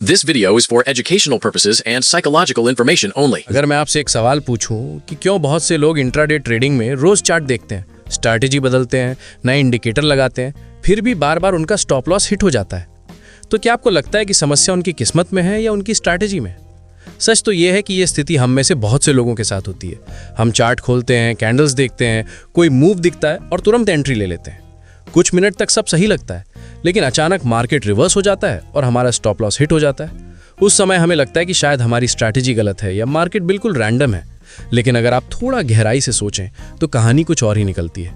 This video is for educational purposes and psychological information only. अगर मैं आपसे एक सवाल पूछूं कि क्यों बहुत से लोग इंट्राडे ट्रेडिंग में रोज चार्ट देखते हैं, स्ट्रैटेजी बदलते हैं, नए इंडिकेटर लगाते हैं, फिर भी बार बार उनका स्टॉप लॉस हिट हो जाता है, तो क्या आपको लगता है कि समस्या उनकी किस्मत में है या उनकी स्ट्रैटेजी में? सच तो यह है कि यह स्थिति हम में से बहुत से लोगों के साथ होती है। हम चार्ट खोलते हैं, कैंडल्स देखते हैं, कोई मूव दिखता है और तुरंत एंट्री ले लेते हैं। कुछ मिनट तक सब सही लगता है, लेकिन अचानक मार्केट रिवर्स हो जाता है और हमारा स्टॉप लॉस हिट हो जाता है। उस समय हमें लगता है कि शायद हमारी स्ट्रैटेजी गलत है या मार्केट बिल्कुल रैंडम है। लेकिन अगर आप थोड़ा गहराई से सोचें तो कहानी कुछ और ही निकलती है।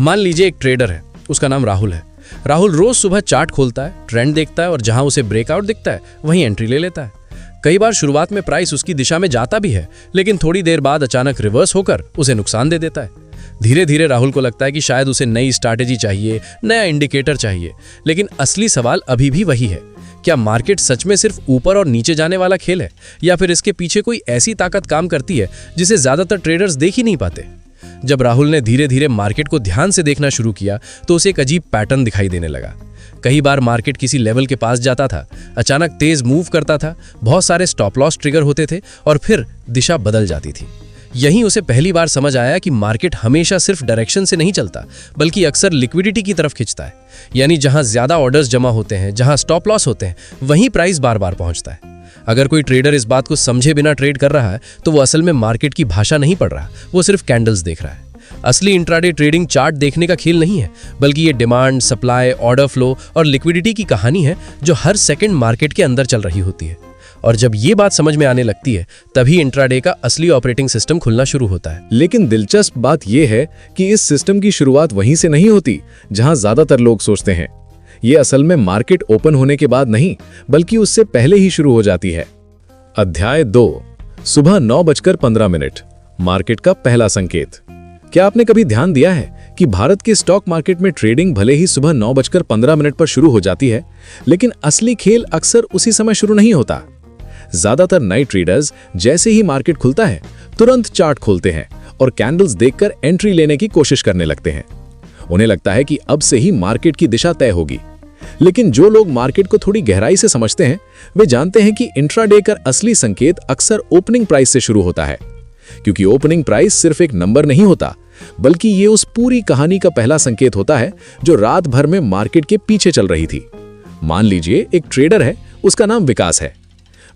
मान लीजिए एक ट्रेडर है, उसका नाम राहुल है। राहुल रोज सुबह चार्ट खोलता है, ट्रेंड देखता है और जहां उसे ब्रेकआउट दिखता है वहीं एंट्री ले लेता है। कई बार शुरुआत में प्राइस उसकी दिशा में जाता भी है, लेकिन थोड़ी देर बाद अचानक रिवर्स होकर उसे नुकसान दे देता है। धीरे धीरे राहुल को लगता है कि शायद उसे नई स्ट्रैटेजी चाहिए, नया इंडिकेटर चाहिए। लेकिन असली सवाल अभी भी वही है, क्या मार्केट सच में सिर्फ ऊपर और नीचे जाने वाला खेल है या फिर इसके पीछे कोई ऐसी ताकत काम करती है जिसे ज्यादातर ट्रेडर्स देख ही नहीं पाते? जब राहुल ने धीरे धीरे मार्केट को ध्यान से देखना शुरू किया तो उसे एक अजीब पैटर्न दिखाई देने लगा। कई बार मार्केट किसी लेवल के पास जाता था, अचानक तेज मूव करता था, बहुत सारे स्टॉप लॉस ट्रिगर होते थे और फिर दिशा बदल जाती थी। यहीं उसे पहली बार समझ आया कि मार्केट हमेशा सिर्फ डायरेक्शन से नहीं चलता, बल्कि अक्सर लिक्विडिटी की तरफ खींचता है। यानी जहां ज्यादा ऑर्डर्स जमा होते हैं, जहां स्टॉप लॉस होते हैं, वहीं प्राइस बार बार पहुंचता है। अगर कोई ट्रेडर इस बात को समझे बिना ट्रेड कर रहा है तो वो असल में मार्केट की भाषा नहीं पढ़ रहा, वो सिर्फ कैंडल्स देख रहा है। असली इंट्राडे ट्रेडिंग चार्ट देखने का खेल नहीं है, बल्कि ये डिमांड, सप्लाई, ऑर्डर फ्लो और लिक्विडिटी की कहानी है जो हर सेकंड मार्केट के अंदर चल रही होती है। और जब ये बात समझ में आने लगती है, तभी इंट्राडे का असली ऑपरेटिंग सिस्टम खुलना शुरू होता है। लेकिन दिलचस्प बात यह है कि इस सिस्टम की शुरुआत वहीं से नहीं होती जहां ज्यादातर लोग सोचते हैं। ये असल में मार्केट ओपन होने के बाद नहीं, बल्कि उससे पहले ही शुरू हो जाती है। अध्याय 2, सुबह 9:15 मार्केट का पहला संकेत। क्या आपने कभी ध्यान दिया है कि भारत के स्टॉक मार्केट में ट्रेडिंग भले ही सुबह 9:15 पर शुरू हो जाती है, लेकिन असली खेल अक्सर उसी समय शुरू नहीं होता। ज्यादातर नए ट्रेडर्स जैसे ही मार्केट खुलता है तुरंत चार्ट खोलते हैं और कैंडल्स देखकर एंट्री लेने की कोशिश करने लगते हैं। उन्हें लगता है कि अब से ही मार्केट की दिशा तय होगी। लेकिन जो लोग मार्केट को थोड़ी गहराई से समझते हैं वे जानते हैं कि इंट्राडे का असली संकेत अक्सर ओपनिंग प्राइस से शुरू होता है, क्योंकि ओपनिंग प्राइस सिर्फ एक नंबर नहीं होता, बल्कि ये उस पूरी कहानी का पहला संकेत होता है जो रात भर में मार्केट के पीछे चल रही थी। मान लीजिए एक ट्रेडर है, उसका नाम विकास है।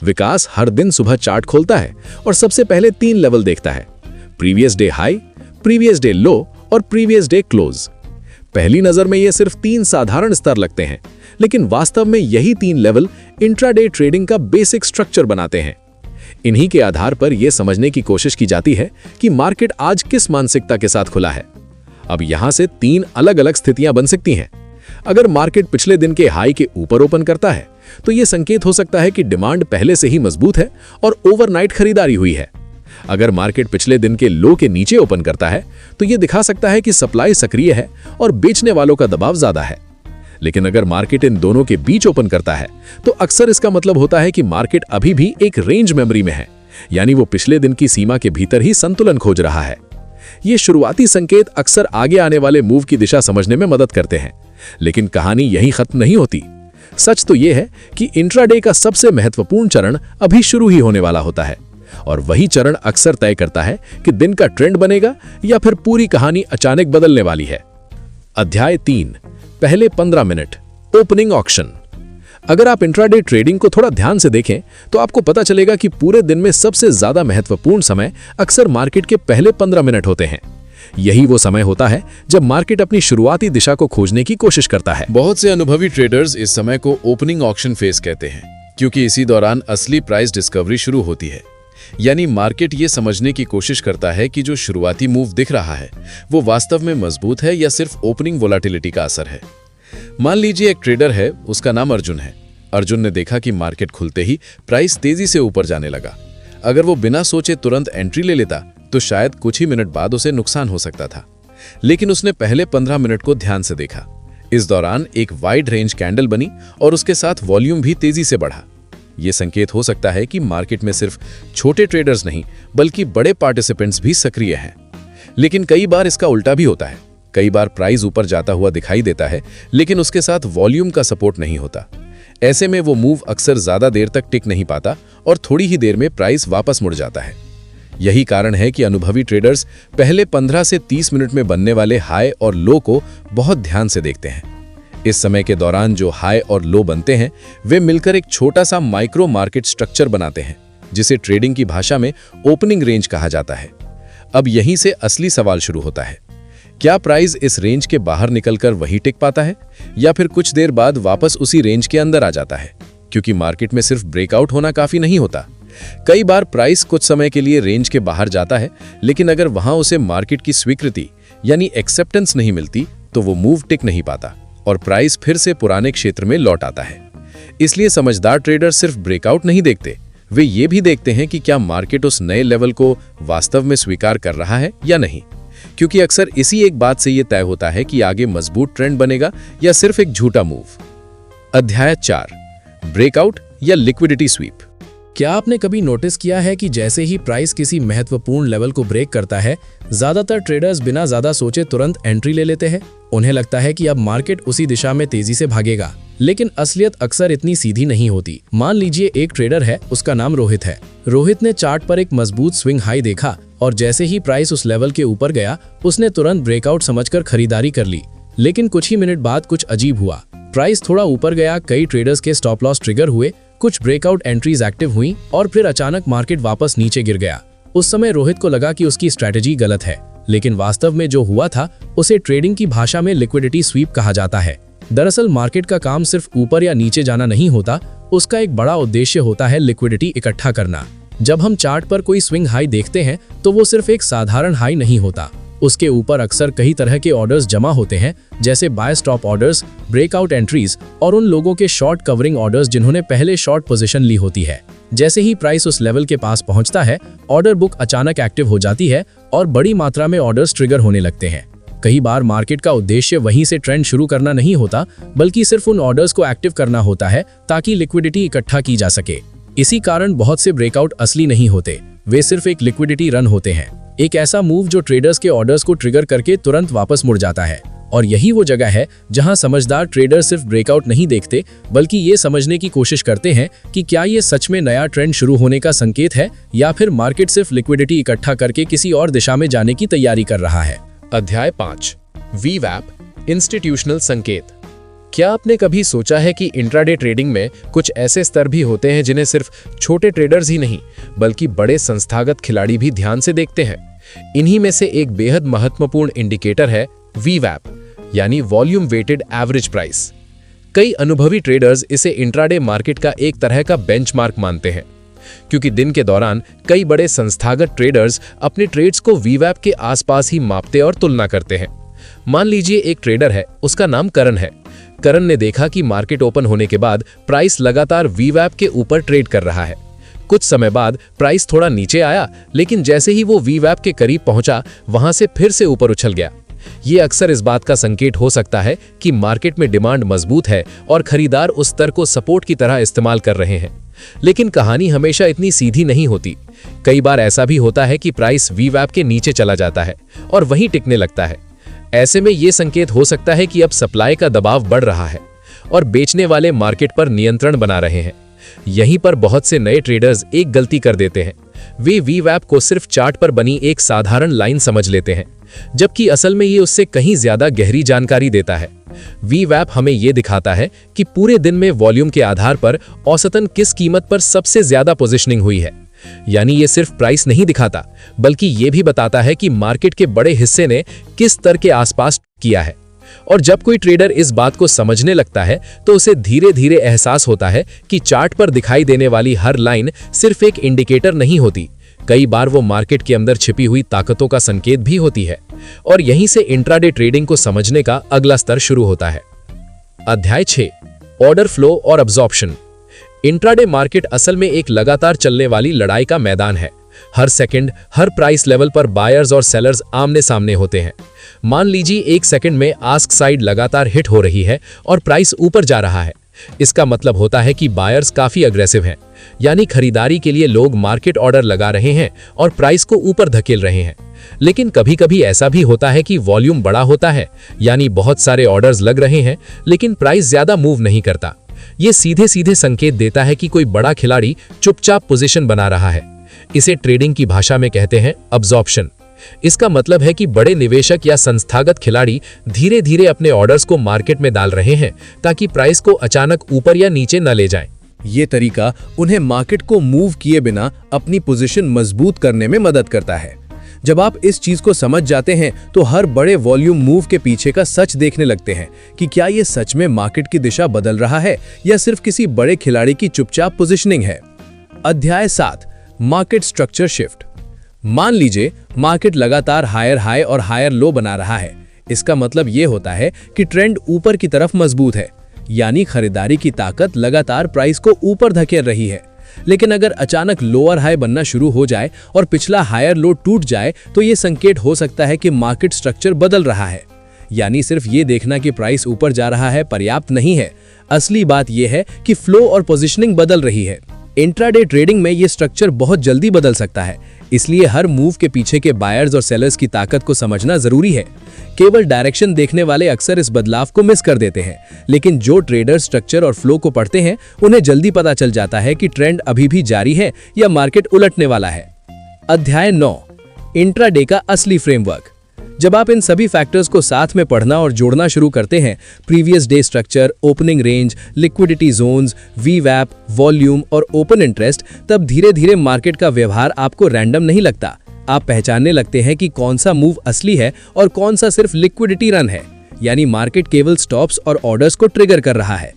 विकास हर दिन सुबह चार्ट खोलता है और सबसे पहले 3 लेवल देखता है: previous day high, previous day लो और प्रीवियस डे क्लोज। पहली नजर में ये सिर्फ 3 साधारण स्तर लगते हैं, लेकिन वास्तव में यही 3 लेवल इंट्राडे ट्रेडिंग का बेसिक स्ट्रक्चर बनाते हैं। इन्हीं के आधार पर यह समझने की कोशिश की जाती है कि मार्केट आज किस मानसिकता के साथ खुला है। अब यहां से 3 अलग अलग स्थितियां बन सकती हैं। अगर मार्केट पिछले दिन के हाई के ऊपर ओपन करता है तो यह संकेत हो सकता है कि डिमांड पहले से ही मजबूत है और ओवरनाइट खरीदारी हुई है। अगर मार्केट पिछले दिन के लो के नीचे ओपन करता है तो यह दिखा सकता है कि सप्लाई सक्रिय है और बेचने वालों का दबाव ज्यादा है। लेकिन अगर मार्केट इन दोनों के बीच ओपन करता है तो अक्सर इसका मतलब होता है कि मार्केट अभी भी एक रेंज मेमोरी में है, यानी वो पिछले दिन की सीमा के भीतर ही संतुलन खोज रहा है। ये शुरुआती संकेत अक्सर आगे आने वाले मूव की दिशा समझने में मदद करते हैं, लेकिन कहानी यहीं खत्म नहीं होती। सच तो यह है कि इंट्राडे का सबसे महत्वपूर्ण चरण अभी शुरू ही होने वाला होता है, और वही चरण अक्सर तय करता है कि दिन का ट्रेंड बनेगा या फिर पूरी कहानी अचानक बदलने वाली है। अध्याय 3, पहले 15 मिनट, ओपनिंग ऑक्शन। अगर आप इंट्राडे ट्रेडिंग को थोड़ा ध्यान से देखें तो आपको पता चलेगा कि पूरे दिन में सबसे ज्यादा महत्वपूर्ण समय अक्सर मार्केट के पहले 15 मिनट होते हैं। यही वो समय होता है जब मार्केट अपनी शुरुआती दिशा को खोजने की कोशिश करता है। बहुत से अनुभवी ट्रेडर्स इस समय को ओपनिंग ऑक्शन फेज कहते हैं, क्योंकि इसी दौरान असली प्राइस डिस्कवरी शुरू होती है। यानी मार्केट ये समझने की कोशिश करता है कि जो शुरुआती मूव दिख रहा है वो वास्तव में मजबूत है या सिर्फ ओपनिंग वोलेटिलिटी का असर है। मान लीजिए एक ट्रेडर है, उसका नाम अर्जुन है। अर्जुन ने देखा कि मार्केट खुलते ही प्राइस तेजी से ऊपर जाने लगा। अगर वो बिना सोचे तुरंत एंट्री ले लेता तो शायद कुछ ही मिनट बाद उसे नुकसान हो सकता था। लेकिन उसने पहले 15 मिनट को ध्यान से देखा। इस दौरान एक वाइड रेंज कैंडल बनी और उसके साथ वॉल्यूम भी तेजी से बढ़ा। यह संकेत हो सकता है कि मार्केट में सिर्फ छोटे ट्रेडर्स नहीं, बल्कि बड़े पार्टिसिपेंट्स भी सक्रिय हैं। लेकिन कई बार इसका उल्टा भी होता है। कई बार प्राइस ऊपर जाता हुआ दिखाई देता है, लेकिन उसके साथ वॉल्यूम का सपोर्ट नहीं होता। ऐसे में वो मूव अक्सर ज्यादा देर तक टिक नहीं पाता और थोड़ी ही देर में प्राइस वापस मुड़ जाता है। यही कारण है कि अनुभवी ट्रेडर्स पहले 15 से 30 मिनट में बनने वाले हाई और लो को बहुत ध्यान से देखते हैं। इस समय के दौरान जो हाई और लो बनते हैं वे मिलकर एक छोटा सा माइक्रो मार्केट स्ट्रक्चर बनाते हैं, जिसे ट्रेडिंग की भाषा में ओपनिंग रेंज कहा जाता है। अब यहीं से असली सवाल शुरू होता है, क्या प्राइस इस रेंज के बाहर निकलकर वहीं टिक पाता है या फिर कुछ देर बाद वापस उसी रेंज के अंदर आ जाता है? क्योंकि मार्केट में सिर्फ ब्रेकआउट होना काफी नहीं होता। कई बार प्राइस कुछ समय के लिए रेंज के बाहर जाता है, लेकिन अगर वहां उसे मार्केट की स्वीकृति यानी एक्सेप्टेंस नहीं मिलती तो वो मूव टिक नहीं पाता और प्राइस फिर से पुराने क्षेत्र में लौट आता है। इसलिए समझदार ट्रेडर सिर्फ ब्रेकआउट नहीं देखते, वे ये भी देखते हैं कि क्या मार्केट उस नए लेवल को वास्तव में स्वीकार कर रहा है या नहीं, क्योंकि अक्सर इसी एक बात से यह तय होता है कि आगे मजबूत ट्रेंड बनेगा या सिर्फ एक झूठा मूव। अध्याय 4, ब्रेकआउट या लिक्विडिटी स्वीप। क्या आपने कभी नोटिस किया है कि जैसे ही प्राइस किसी महत्वपूर्ण लेवल को ब्रेक करता है, ज्यादातर ट्रेडर्स बिना ज्यादा सोचे तुरंत एंट्री ले लेते हैं। उन्हें लगता है कि अब मार्केट उसी दिशा में तेजी से भागेगा, लेकिन असलियत अक्सर इतनी सीधी नहीं होती। मान लीजिए एक ट्रेडर है, उसका नाम रोहित है। रोहित ने चार्ट पर एक मजबूत स्विंग हाई देखा और जैसे ही प्राइस उस लेवल के ऊपर गया, उसने तुरंत ब्रेकआउट समझकर खरीदारी कर ली। लेकिन कुछ ही मिनट बाद कुछ अजीब हुआ। प्राइस थोड़ा ऊपर गया, कई ट्रेडर्स के स्टॉप लॉस ट्रिगर हुए, कुछ ब्रेकआउट एंट्रीज एक्टिव हुई और फिर अचानक मार्केट वापस नीचे गिर गया। उस समय रोहित को लगा कि उसकी स्ट्रैटेजी गलत है, लेकिन वास्तव में जो हुआ था उसे ट्रेडिंग की भाषा में लिक्विडिटी स्वीप कहा जाता है। दरअसल मार्केट का काम सिर्फ ऊपर या नीचे जाना नहीं होता, उसका एक बड़ा उद्देश्य होता है लिक्विडिटी इकट्ठा करना। जब हम चार्ट पर कोई स्विंग हाई देखते हैं तो वो सिर्फ एक साधारण हाई नहीं होता, उसके ऊपर अक्सर कई तरह के ऑर्डर्स जमा होते हैं, जैसे buy stop orders, breakout entries और उन लोगों के शॉर्ट कवरिंग ऑर्डर्स जिन्होंने पहले शॉर्ट पोजीशन ली होती है। जैसे ही प्राइस उस लेवल के पास पहुंचता है, ऑर्डर बुक अचानक एक्टिव हो जाती है और बड़ी मात्रा में ऑर्डर्स ट्रिगर होने लगते हैं। कई बार मार्केट का उद्देश्य वहीं से ट्रेंड शुरू करना नहीं होता, बल्कि सिर्फ उन ऑर्डर्स को एक्टिव करना होता है ताकि लिक्विडिटी इकट्ठा की जा सके। इसी कारण बहुत से ब्रेकआउट असली नहीं होते, वे सिर्फ एक लिक्विडिटी रन होते हैं, एक ऐसा मूव जो ट्रेडर्स के ऑर्डर्स को ट्रिगर करके तुरंत वापस मुड़ जाता है। और यही वो जगह है जहां समझदार ट्रेडर सिर्फ ब्रेकआउट नहीं देखते, बल्कि ये समझने की कोशिश करते हैं कि क्या ये सच में नया ट्रेंड शुरू होने का संकेत है या फिर मार्केट सिर्फ लिक्विडिटी इकट्ठा करके किसी और दिशा में जाने की तैयारी कर रहा है। अध्याय 5, वीवैप, इंस्टीट्यूशनल संकेत। क्या आपने कभी सोचा है कि इंट्राडे ट्रेडिंग में कुछ ऐसे स्तर भी होते हैं जिन्हें सिर्फ छोटे ट्रेडर्स ही नहीं बल्कि बड़े संस्थागत खिलाड़ी भी ध्यान से देखते हैं? इन्हीं में से एक बेहद महत्वपूर्ण इंडिकेटर है वीवैप, यानी वॉल्यूम वेटेड एवरेज प्राइस। कई अनुभवी ट्रेडर्स इसे इंट्राडे मार्केट का एक तरह का बेंचमार्क मानते हैं, क्योंकि दिन के दौरान कई बड़े संस्थागत ट्रेडर्स अपने ट्रेड्स को वीवैप के आसपास ही मापते और तुलना करते हैं। मान लीजिए एक ट्रेडर है, उसका नाम करण है। करण ने देखा कि मार्केट ओपन होने के बाद प्राइस लगातार वीवैप के ऊपर ट्रेड कर रहा है। कुछ समय बाद प्राइस थोड़ा नीचे आया, लेकिन जैसे ही वो वीवैप के करीब पहुंचा, वहां से फिर से ऊपर उछल गया। ये अक्सर इस बात का संकेत हो सकता है कि मार्केट में डिमांड मजबूत है और खरीदार उस स्तर को सपोर्ट की तरह इस्तेमाल कर रहे हैं। लेकिन कहानी हमेशा इतनी सीधी नहीं होती। कई बार ऐसा भी होता है कि प्राइस वीवैप के नीचे चला जाता है और वहीं टिकने लगता है। ऐसे में ये संकेत हो सकता है कि अब सप्लाई का दबाव बढ़ रहा है और बेचने वाले मार्केट पर नियंत्रण बना रहे हैं। यहीं पर बहुत से नए ट्रेडर्स एक गलती कर देते हैं। वे वीवैप को सिर्फ चार्ट पर बनी एक साधारण लाइन समझ लेते हैं, जबकि असल में ये उससे कहीं ज्यादा गहरी जानकारी देता है। वीवैप हमें ये दिखाता है कि पूरे दिन में वॉल्यूम के आधार पर औसतन किस कीमत पर सबसे ज्यादा पोजीशनिंग हुई है। यानी ये सिर्फ प्राइस नहीं दिखाता, बल्कि ये भी बताता है कि मार्केट के बड़े हिस्से ने किस स्तर के आसपास किया है। और जब कोई ट्रेडर इस बात को समझने लगता है तो उसे धीरे धीरे एहसास होता है कि चार्ट पर दिखाई देने वाली हर लाइन सिर्फ एक इंडिकेटर नहीं होती, कई बार वो मार्केट के अंदर छिपी हुई ताकतों का संकेत भी होती है। और यहीं से इंट्राडे ट्रेडिंग को समझने का अगला स्तर शुरू होता है। अध्याय 6, ऑर्डर फ्लो और अब्जॉर्प्शन। इंट्राडे मार्केट असल में एक लगातार चलने वाली लड़ाई का मैदान है। हर सेकंड, हर प्राइस लेवल पर बायर्स और सेलर्स आमने सामने होते हैं। मान लीजिए एक सेकंड में आस्क साइड लगातार हिट हो रही है और प्राइस ऊपर जा रहा है। इसका मतलब होता है कि बायर्स काफी अग्रेसिव हैं, यानी खरीदारी के लिए लोग मार्केट ऑर्डर लगा रहे हैं और प्राइस को ऊपर धकेल रहे हैं। लेकिन कभी कभी ऐसा भी होता है कि वॉल्यूम बड़ा होता है, यानी बहुत सारे ऑर्डर्स लग रहे हैं, लेकिन प्राइस ज्यादा मूव नहीं करता। ये सीधे सीधे संकेत देता है कि कोई बड़ा खिलाड़ी चुपचाप पोजीशन बना रहा है। इसे ट्रेडिंग की भाषा में कहते हैं अब्जॉर्प्शन। इसका मतलब है कि बड़े निवेशक या संस्थागत खिलाड़ी धीरे धीरे अपने ऑर्डर्स को मार्केट में डाल रहे हैं ताकि प्राइस को अचानक ऊपर या नीचे न ले जाएं। ये तरीका उन्हें मार्केट को मूव किए बिना अपनी पोजीशन मजबूत करने में मदद करता है। जब आप इस चीज को समझ जाते हैं तो हर बड़े वॉल्यूम मूव के पीछे का सच देखने लगते हैं कि क्या ये सच में मार्केट की दिशा बदल रहा है या सिर्फ किसी बड़े खिलाड़ी की चुपचाप पोजीशनिंग है। अध्याय 7, मार्केट स्ट्रक्चर शिफ्ट। मान लीजिए मार्केट लगातार हायर हाई और हायर लो बना रहा है। इसका मतलब ये होता है कि ट्रेंड ऊपर की तरफ मजबूत है, यानी खरीदारी की ताकत लगातार प्राइस को ऊपर धकेल रही है। लेकिन अगर अचानक लोअर हाई बनना शुरू हो जाए और पिछला हायर लो टूट जाए तो ये संकेत हो सकता है कि मार्केट स्ट्रक्चर बदल रहा है। यानी सिर्फ ये देखना कि प्राइस ऊपर जा रहा है पर्याप्त नहीं है, असली बात यह है कि फ्लो और पोजीशनिंग बदल रही है। इंट्राडे ट्रेडिंग में ये स्ट्रक्चर बहुत जल्दी बदल सकता है, इसलिए हर मूव के पीछे के बायर्स और सेलर्स की ताकत को समझना जरूरी है। केवल डायरेक्शन देखने वाले अक्सर इस बदलाव को मिस कर देते हैं, लेकिन जो ट्रेडर स्ट्रक्चर और फ्लो को पढ़ते हैं उन्हें जल्दी पता चल जाता है कि ट्रेंड अभी भी जारी है या मार्केट उलटने वाला है। अध्याय 9, इंट्राडे का असली फ्रेमवर्क। जब आप इन सभी फैक्टर्स को साथ में पढ़ना और जोड़ना शुरू करते हैं, previous day structure, opening range, liquidity zones, वीवैप, वॉल्यूम और ओपन इंटरेस्ट, तब धीरे धीरे मार्केट का व्यवहार आपको रैंडम नहीं लगता। आप पहचानने लगते हैं कि कौन सा मूव असली है और कौन सा सिर्फ लिक्विडिटी रन है, यानी मार्केट केवल स्टॉप्स और ऑर्डर्स को ट्रिगर कर रहा है।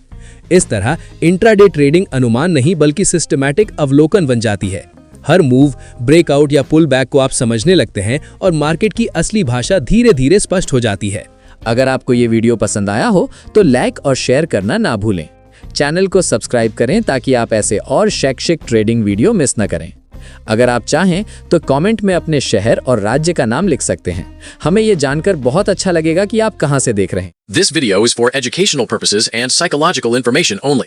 इस तरह इंट्राडे ट्रेडिंग अनुमान नहीं बल्कि सिस्टमैटिक अवलोकन बन जाती है। हर मूव, ब्रेकआउट या पुल बैक को आप समझने लगते हैं और मार्केट की असली भाषा धीरे धीरे स्पष्ट हो जाती है। अगर आपको ये वीडियो पसंद आया हो तो लाइक और शेयर करना ना भूलें। चैनल को सब्सक्राइब करें ताकि आप ऐसे और शैक्षिक ट्रेडिंग वीडियो मिस न करें। अगर आप चाहें तो कमेंट में अपने शहर और राज्य का नाम लिख सकते हैं। हमें ये जानकर बहुत अच्छा लगेगा कि आप कहां से देख रहे हैं। This video is for educational purposes and psychological information only.